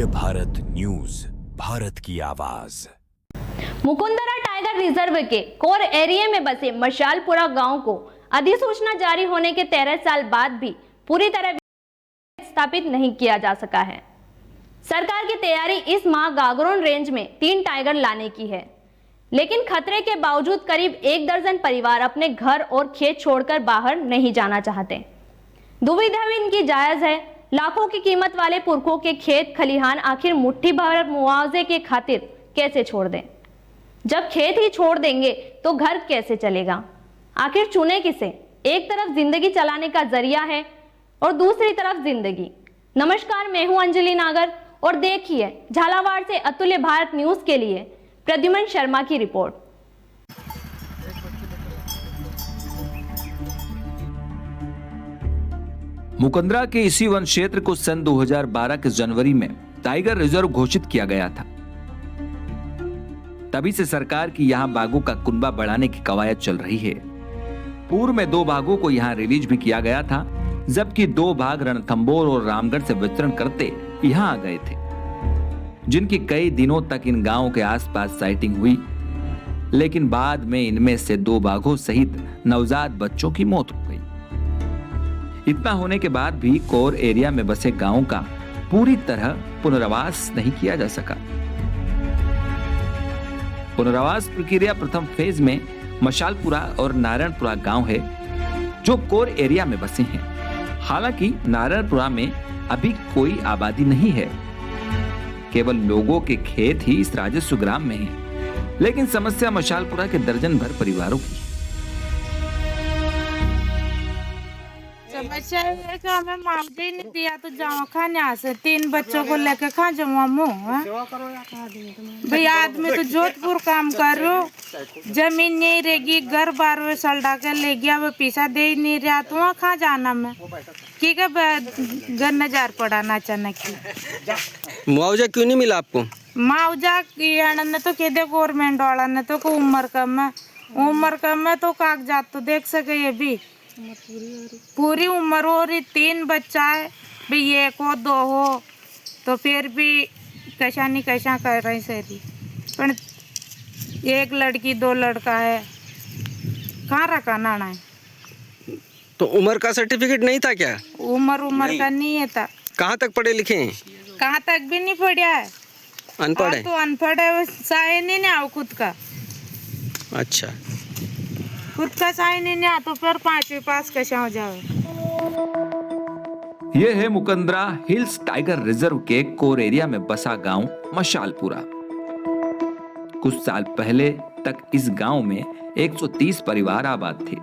Bharat news, Bharat की आवाज। Mukundra tiger reserve के कोर एरिया में बसे मशालपुरा गांव को अधिसूचना जारी होने के 13 साल बाद भी पूरी तरह स्थापित नहीं किया जा सका है। सरकार की तैयारी इस माह गागरोन रेंज में 3 टाइगर लाने की है, लेकिन खतरे के बावजूद करीब 1 दर्जन परिवार अपने घर और खेत छोड़कर बाहर नहीं जाना चाहते। दुविधा भी इनकी जायज है। लाखों की कीमत वाले पुरखों के खेत खलिहान आखिर मुट्ठी भर मुआवजे के खातिर कैसे छोड़ दें? जब खेत ही छोड़ देंगे तो घर कैसे चलेगा? आखिर चुने किसे? एक तरफ जिंदगी चलाने का जरिया है और दूसरी तरफ जिंदगी। नमस्कार, मैं हूं अंजलि नागर और देखिए झालावाड़ से अतुल्य भारत न्यूज के लिए प्रद्युमन शर्मा की रिपोर्ट। मुकुंदरा के इसी वन क्षेत्र को सन 2012 के जनवरी में टाइगर रिजर्व घोषित किया गया था। तभी से सरकार की यहाँ बाघों का कुनबा बढ़ाने की कवायद चल रही है। पूर्व में 2 बाघों को यहाँ रिलीज भी किया गया था, जबकि 2 बाघ रणथंभौर और रामगढ़ से विचरण करते यहाँ आ गए थे, जिनकी कई दिनों तक इन गांवों के आसपास साइटिंग हुई। लेकिन बाद में इनमें से 2 बाघों सहित नवजात बच्चों की मौत हो गई। इतना होने के बाद भी कोर एरिया में बसे गांवों का पूरी तरह पुनर्वास नहीं किया जा सका। पुनर्वास प्रक्रिया प्रथम फेज में मशालपुरा और नारायणपुरा गांव है, जो कोर एरिया में बसे हैं। हालांकि नारायणपुरा में अभी कोई आबादी नहीं है, केवल लोगों के खेत ही इस राजस्व ग्राम में हैं। लेकिन समस्या मशालपुरा के दर्जन भर परिवारों की। समस्या है कि हमें मुआवजा ही नहीं दिया तो जाओ खाने से 3 बच्चों को लेकर कहाँ जाऊँ भाई? आदमी तो जोधपुर काम कर रहे हो, जमीन नहीं रहेगी, घर बार में सल्टा कर ले गया, वो पैसा दे ही नहीं रहा तो वहाँ कहाँ जाना मैं? ठीक है, घर नजार पड़ाना अचानक की। मुआवजा क्यों नहीं मिला आपको? मुआवजा ने तो कह दे गवर्नमेंट वाला ने तो उम्र कम है तो कागजात तो देख सके। ये भी पूरी उम्र हो रही, 3 बच्चा है भाई, 1 हो 2 हो तो फिर भी कशा नहीं कशा कर रही सही। पर 1 लड़की 2 लड़का है, कहाँ रखा नाना है? तो उम्र का सर्टिफिकेट नहीं था क्या? उम्र का नहीं है था। कहाँ तक पढ़े लिखे हैं? कहाँ तक भी नहीं पढ़ा है, अनपढ़ है। तो अनपढ़ है, साइन ही नहीं आओ खुद का। अच्छा, खुद का साइन ही नहीं आ तो फिर 5वीं पास कैसा हो जाए? यह है मुकुंदरा हिल्स टाइगर रिजर्व के कोर एरिया में बसा गांव मशालपुरा। कुछ साल पहले तक इस गांव में 130 परिवार आबाद थे।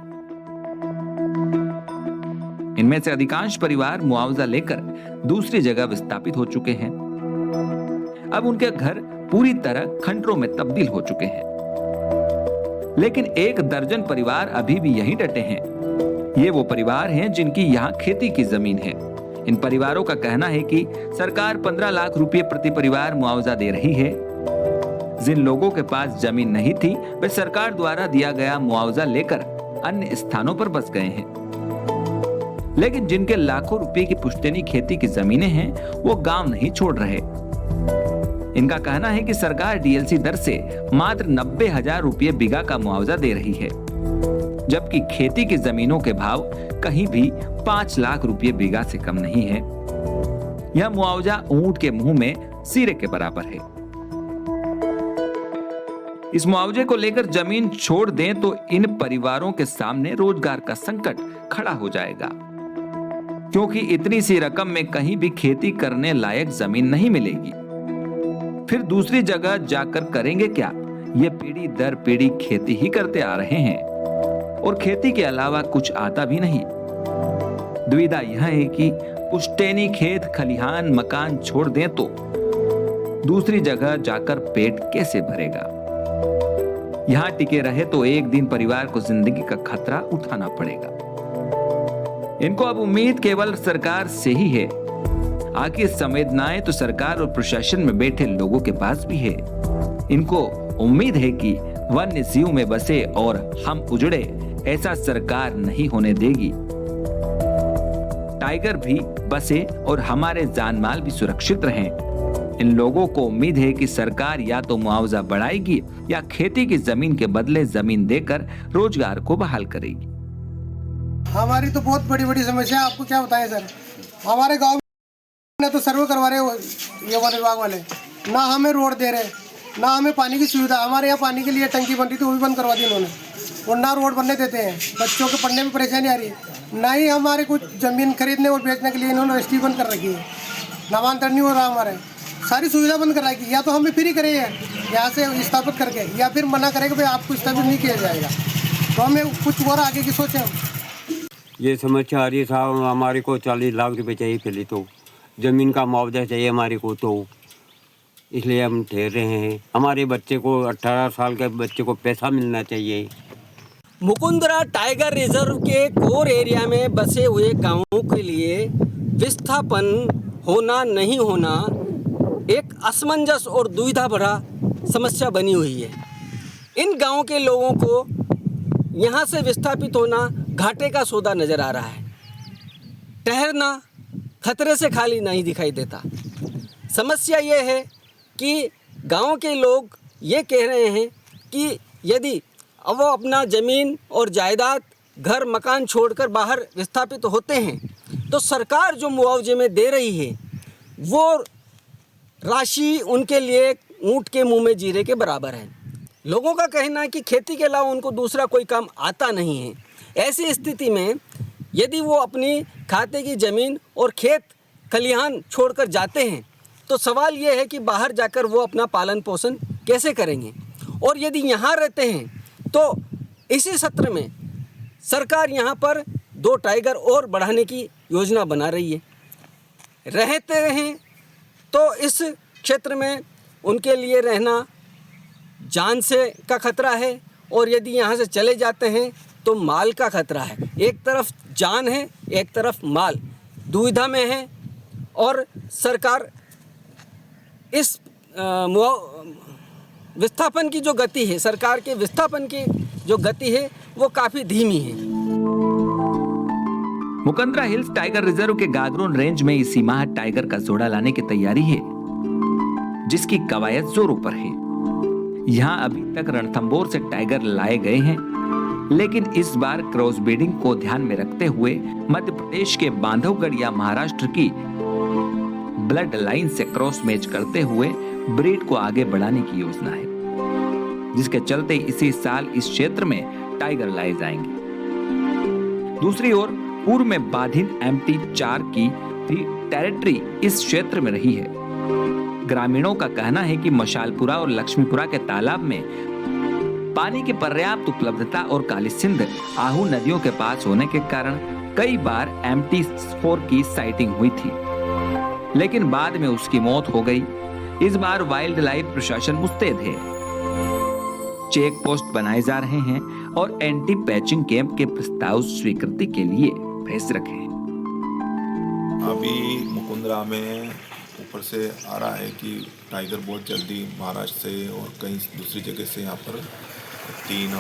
इनमें से अधिकांश परिवार मुआवजा लेकर दूसरी जगह विस्थापित हो चुके हैं। अब उनके घर पूरी तरह खंडरों में तब्दील हो चुके हैं, लेकिन 1 दर्जन परिवार अभी भी यहीं डटे हैं। ये वो परिवार हैं जिनकी यहाँ खेती की जमीन है। इन परिवारों का कहना है कि सरकार 15 लाख रुपए प्रति परिवार मुआवजा दे रही है। जिन लोगों के पास जमीन नहीं थी, वे सरकार द्वारा दिया गया मुआवजा लेकर अन्य स्थानों पर बस गए हैं। लेकिन जिनके लाखों रुपए की पुश्तैनी खेती की जमीनें हैं, वो गांव नहीं छोड़ रहे। इनका कहना है कि सरकार डीएलसी दर से मात्र 90,000 रुपये बीघा का मुआवजा दे रही है, जबकि खेती की जमीनों के भाव कहीं भी 5 लाख रुपये बीघा से कम नहीं है। यह मुआवजा ऊंट के मुंह में सीरे के बराबर है। इस मुआवजे को लेकर जमीन छोड़ दें तो इन परिवारों के सामने रोजगार का संकट खड़ा हो जाएगा, क्योंकि इतनी सी रकम में कहीं भी खेती करने लायक जमीन नहीं मिलेगी। फिर दूसरी जगह जाकर करेंगे क्या? ये पीढ़ी दर पीढ़ी खेती ही करते आ रहे हैं और खेती के अलावा कुछ आता भी नहीं। दुविधा यह है कि पुश्तैनी खेत खलिहान मकान छोड़ दें तो दूसरी जगह जाकर पेट कैसे भरेगा? यहाँ टिके रहे तो एक दिन परिवार को जिंदगी का खतरा उठाना पड़ेगा। इनको अब उम्मीद केवल सरकार से ही है। आखिर संवेदनाएं तो सरकार और प्रशासन में बैठे लोगों के पास भी है। इनको उम्मीद है कि वन्य जीव में बसे और हम उजड़े, ऐसा सरकार नहीं होने देगी। टाइगर भी बसे और हमारे जान माल भी सुरक्षित रहें, इन लोगों को उम्मीद है कि सरकार या तो मुआवजा बढ़ाएगी या खेती की जमीन के बदले जमीन देकर रोजगार को बहाल करेगी। हमारी तो बहुत बड़ी बड़ी समस्या है, आपको क्या बताएं सर। हमारे गांव में तो सर्वे करवा रहे ये वन विभाग वाले, ना हमें रोड दे रहे, ना हमें पानी की सुविधा। हमारे यहाँ पानी के लिए टंकी बन रही थी, वो भी बंद करवा दी उन्होंने, और ना रोड बनने देते हैं। बच्चों के पढ़ने में परेशानी आ रही है, ना ही हमारे कुछ ज़मीन खरीदने और बेचने के लिए इन्होंने रजिस्ट्री बंद कर रखी है। नामांतरण नहीं हो रहा, हमारे सारी सुविधा बंद कर रखी है। या तो हमें फ्री करें यहाँ से स्थापित करके, या फिर मना करें कि भाई आपको स्थापित नहीं किया जाएगा। तो हमें कुछ और आगे की सोचें। ये समस्या आ रही है साहब, हमारे को 40 लाख रुपए चाहिए पहले तो, ज़मीन का मुआवजा चाहिए हमारे को, तो इसलिए हम ठहर रहे हैं। हमारे बच्चे को 18 साल के बच्चे को पैसा मिलना चाहिए। मुकुंदरा टाइगर रिजर्व के कोर एरिया में बसे हुए गांवों के लिए विस्थापन होना नहीं होना एक असमंजस और दुविधा भरा समस्या बनी हुई है। इन गांवों के लोगों को यहाँ से विस्थापित होना घाटे का सौदा नज़र आ रहा है। ठहरना खतरे से खाली नहीं दिखाई देता। समस्या ये है कि गांव के लोग ये कह रहे हैं कि यदि अब वो अपना ज़मीन और जायदाद, घर मकान छोड़कर बाहर विस्थापित होते हैं तो सरकार जो मुआवजे में दे रही है वो राशि उनके लिए ऊँट के मुंह में जीरे के बराबर है। लोगों का कहना है कि खेती के अलावा उनको दूसरा कोई काम आता नहीं है। ऐसी स्थिति में यदि वो अपनी खाते की ज़मीन और खेत खलिहान छोड़कर जाते हैं तो सवाल ये है कि बाहर जाकर वो अपना पालन पोषण कैसे करेंगे। और यदि यहाँ रहते हैं तो इसी सत्र में सरकार यहाँ पर 2 टाइगर और बढ़ाने की योजना बना रही है। रहते रहें तो इस क्षेत्र में उनके लिए रहना जान से का खतरा है, और यदि यहाँ से चले जाते हैं तो माल का खतरा है। एक तरफ जान है, एक तरफ माल, दुविधा में है। और सरकार इस विस्थापन की जो गति है, सरकार के विस्थापन की जो गति है वो काफ़ी धीमी है। मुकुंदरा हिल्स टाइगर रिजर्व के गागरोन रेंज में इसी माह टाइगर का जोड़ा लाने की तैयारी है, जिसकी कवायद जोरों पर है। यहाँ अभी तक रणथंभौर से टाइगर लाए गए हैं, लेकिन इस बार क्रॉस ब्रीडिंग को ध्यान में रखते हुए मध्य प्रदेश के बांधवगढ़ या महाराष्ट्र की ब्लड लाइन से क्रॉस मैच करते हुए ब्रीड को आगे बढ़ाने की योजना है, जिसके चलते इसी साल इस क्षेत्र में टाइगर लाए जाएंगे। दूसरी ओर पूर्व में बाधिन MT4 की टेरिटरी इस क्षेत्र में रही है। ग्रामीणों का कहना है कि मशालपुरा और लक्ष्मीपुरा के तालाब में पानी की पर्याप्त उपलब्धता और काली सिंध, आहू नदियों के पास होने के कारण कई बार MT4 की साइटिंग हुई थी, लेकिन बाद में उसकी मौत हो गई। इस बार वाइल्ड लाइफ प्रशासन मुस्तैद है, चेक पोस्ट बनाए जा रहे हैं और एंटी पैचिंग कैंप के प्रस्ताव स्वीकृति के लिए भेज रखे हैं। अभी मुकुंदरा में ऊपर से आ रहा है कि टाइगर बहुत जल्दी महाराष्ट्र से और कहीं दूसरी जगह से यहाँ पर 3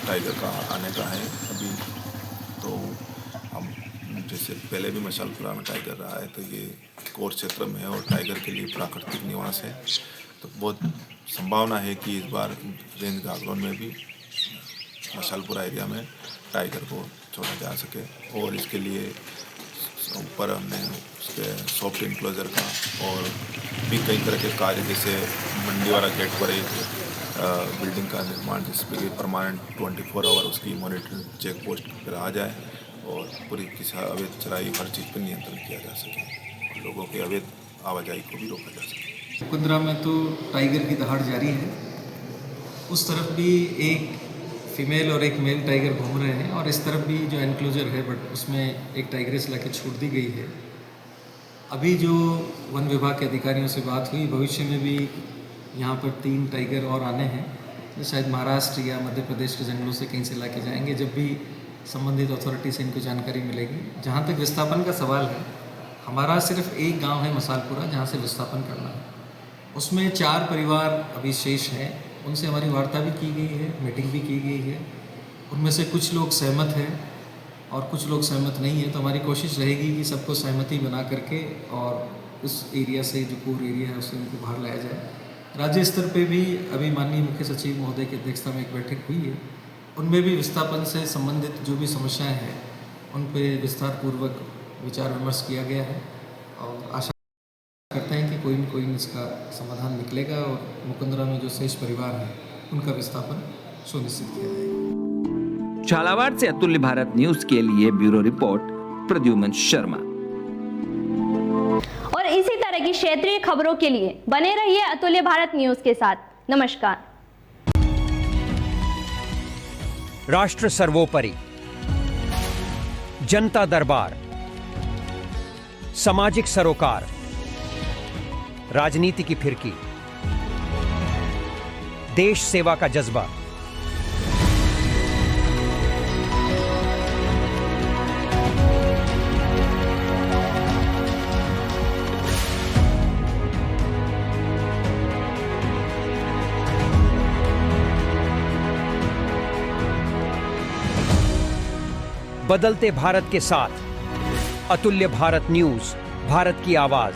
टाइगर का आने का है अभी। तो हम जैसे पहले भी मशालपुरा में टाइगर रहा है, तो ये कोर क्षेत्र में है और टाइगर के लिए प्राकृतिक निवास है, तो बहुत संभावना है कि इस बार रेंज गागरोन में भी मशालपुरा एरिया में टाइगर को छोड़ा जा सके। और इसके लिए ऊपर हमने उसके सॉफ्ट इनक्लोजर का और भी कई तरह के कार्य, जैसे मंडी वाला गेट पर एक बिल्डिंग का निर्माण, जिसपे परमानेंट 24 आवर उसकी मॉनिटरिंग चेक पोस्ट पर आ जाए और पूरी किसी अवैध चराई हर चीज़ पर नियंत्रण किया जा सके और लोगों के अवैध आवाजाही को भी रोका जा सके। मुकुंदरा में तो टाइगर की दहाड़ जारी है। उस तरफ भी एक फीमेल और एक मेल टाइगर घूम रहे हैं और इस तरफ भी जो एनक्लोजर है बट उसमें एक टाइग्रेस लाके छोड़ दी गई है। अभी जो वन विभाग के अधिकारियों से बात हुई, भविष्य में भी यहाँ पर 3 टाइगर और आने हैं, तो शायद महाराष्ट्र या मध्य प्रदेश के जंगलों से कहीं से लाके जाएंगे जब भी संबंधित अथॉरिटी से इनको जानकारी मिलेगी। जहाँ तक विस्थापन का सवाल है, हमारा सिर्फ एक गांव है मसालपुरा जहाँ से विस्थापन करना है, उसमें 4 परिवार अभी शेष हैं। उनसे हमारी वार्ता भी की गई है, मीटिंग भी की गई है। उनमें से कुछ लोग सहमत हैं और कुछ लोग सहमत नहीं हैं, तो हमारी कोशिश रहेगी कि सबको सहमति बना करके और उस एरिया से जो कोर एरिया है उससे उनको बाहर लाया जाए। राज्य स्तर पे भी अभी माननीय मुख्य सचिव महोदय की अध्यक्षता में एक बैठक हुई है, उनमें भी विस्थापन से संबंधित जो भी समस्याएं हैं उन पे विस्तार पूर्वक विचार विमर्श किया गया है और आशा करते हैं कि कोई न कोई इसका समाधान निकलेगा और मुकुंदरा में जो शेष परिवार है उनका विस्थापन सुनिश्चित किया जाएगा। झालावाड़ से अतुल्य भारत न्यूज के लिए ब्यूरो रिपोर्ट प्रद्युमन शर्मा। और इसी तरह की क्षेत्रीय खबरों के लिए बने रहिए अतुल्य भारत न्यूज के साथ। नमस्कार। राष्ट्र सर्वोपरि, जनता दरबार, सामाजिक सरोकार, राजनीति की फिरकी, देश सेवा का जज्बा, बदलते भारत के साथ अतुल्य भारत न्यूज, भारत की आवाज।